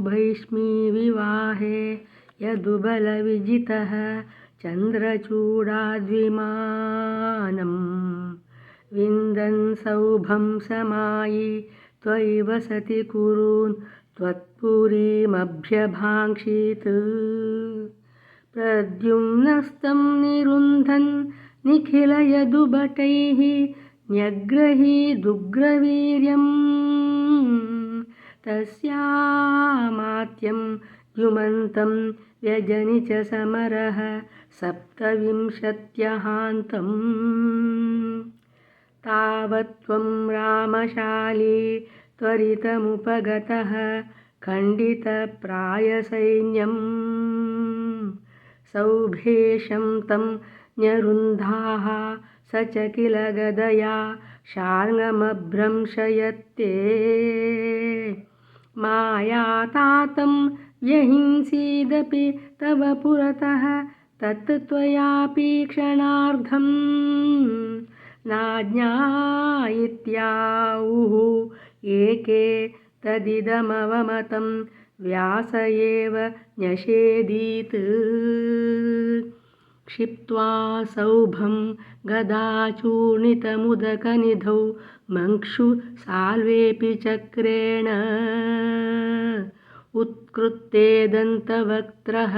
भैष्मी विवाहे यदुबलविजितः चन्द्रचूडाद्विमानं विन्दन् सौभं समायि त्वयि वसति कुरून् त्वत्पुरीमभ्यभाङ्क्षीत् प्रद्युम्नस्तं निरुन्धन् निखिलयदुभटैः न्यग्रहीदुग्रवीर्यम् तस्यामात्यं द्युमन्तं व्यजनि च समरः सप्तविंशत्यहान्तम् तावत्त्वं रामशाली त्वरितमुपगतः खण्डितप्रायसैन्यम् सौभेशं तं न्यरुन्धाः स च किल गदया शार्ङ्गमभ्रंशयत्ते मायातातं व्यहिंसीदपि तव पुरतः तत् त्वयापि क्षणार्धं नाज्ञायित्याहुः एके तदिदमवमतं व्यास एव न्यषेदीत् क्षिप्त्वा सौभं गदाचूर्णितमुदकनिधौ मङ्क्षु साल्वेऽपि चक्रेण उत्कृत्ते दन्तवक्त्रः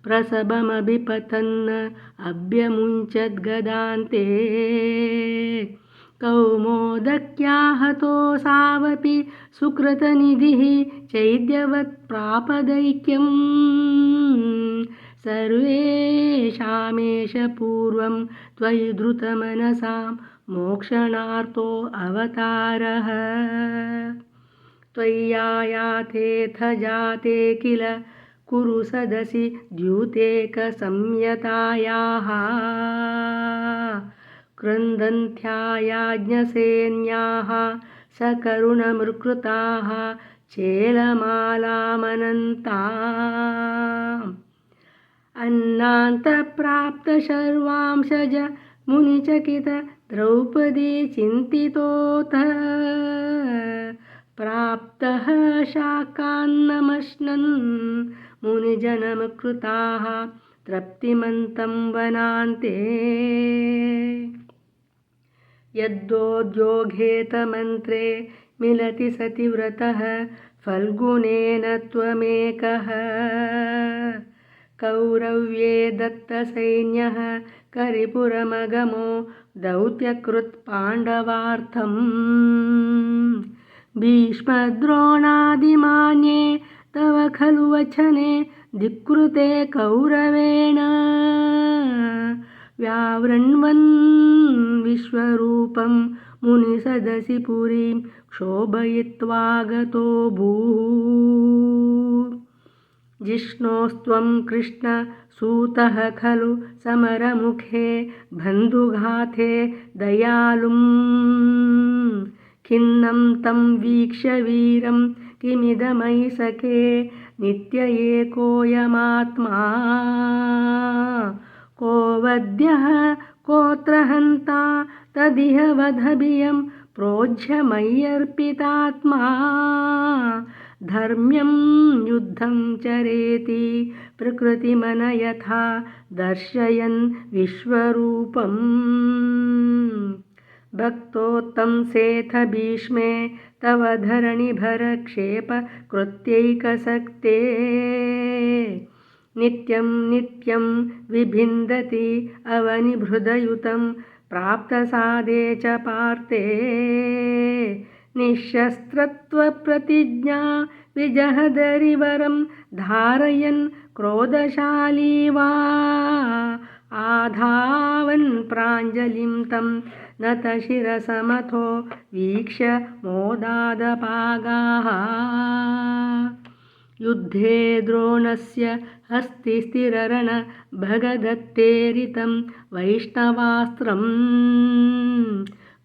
प्रसभमभिपतन् अभ्यमुञ्चद्गदान्ते कौमोदक्याहतोऽसावपि सुकृतनिधिः चैद्यवत्प्रापदैक्यम् सर्वेषामेष पूर्वं त्वयि धृतमनसां मोक्षणार्थो अवतारः त्वय्यायातेऽथ जाते किल कुरु सदसि द्यूतेकसंयतायाः क्रन्दन्त्यायाज्ञसेन्याः सकरुणमृकृताः चेलमालामनन्ताम् अन्नान्तप्राप्तशर्वांशज मुनिचकित द्रौपदी चिन्तितोऽथ प्राप्तः शाकान्नमश्नन् मुनिजनमकृताः तृप्तिमन्तं वनान्ते यद्दोद्योगेतमन्त्रे मिलति सति व्रतः फल्गुनेन त्वमेकः कौरव्ये दत्तसैन्यः करिपुरमगमो दौत्यकृत् पाण्डवार्थम् भीष्मद्रोणादिमान्ये तव खलु वचने धिक्कृते कौरवेण व्यावृण्वन् विश्वरूपं मुनिसदसि पुरीं क्षोभयित्वा गतो भूः जिष्णोस्त्वं कृष्णसूतः खलु समरमुखे बन्धुघाते दयालुं खिन्नं तं वीक्ष्य वीरं किमिदमयि सखे नित्य एकोऽयमात्मा को वध्यः कोऽत्र हन्ता तदिह वधभियं प्रोज्झ्य मय्यर्पितात्मा धर्म्यं युद्धं चरेति प्रकृतिमन यथा दर्शयन् विश्वरूपम् भक्तोत्तं सेथ भीष्मे तव धरणिभरक्षेप कृत्यैकसक्ते नित्यं नित्यं विभिन्दति अवनिभृदयुतं प्राप्तसादे च पार्थे निःशस्त्रत्वप्रतिज्ञा विजहदरिवरं धारयन् क्रोधशाली वा आधावन् प्राञ्जलिं तं नतशिरसमथो वीक्ष्य मोदादपागाः युद्धे द्रोणस्य हस्तिस्थिररण भगदत्तेरितं वैष्णवास्त्रम्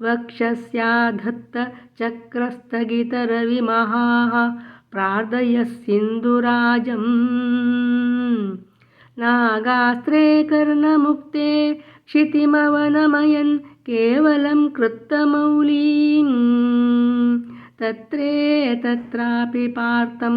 वक्षस्याधत्त चक्रस्थगितरविमहाः प्रार्थयस्सिन्धुराजम् नागास्त्रे कर्णमुक्ते क्षितिमवनमयन् केवलं कृत्तमौलीं तत्रापि पार्थं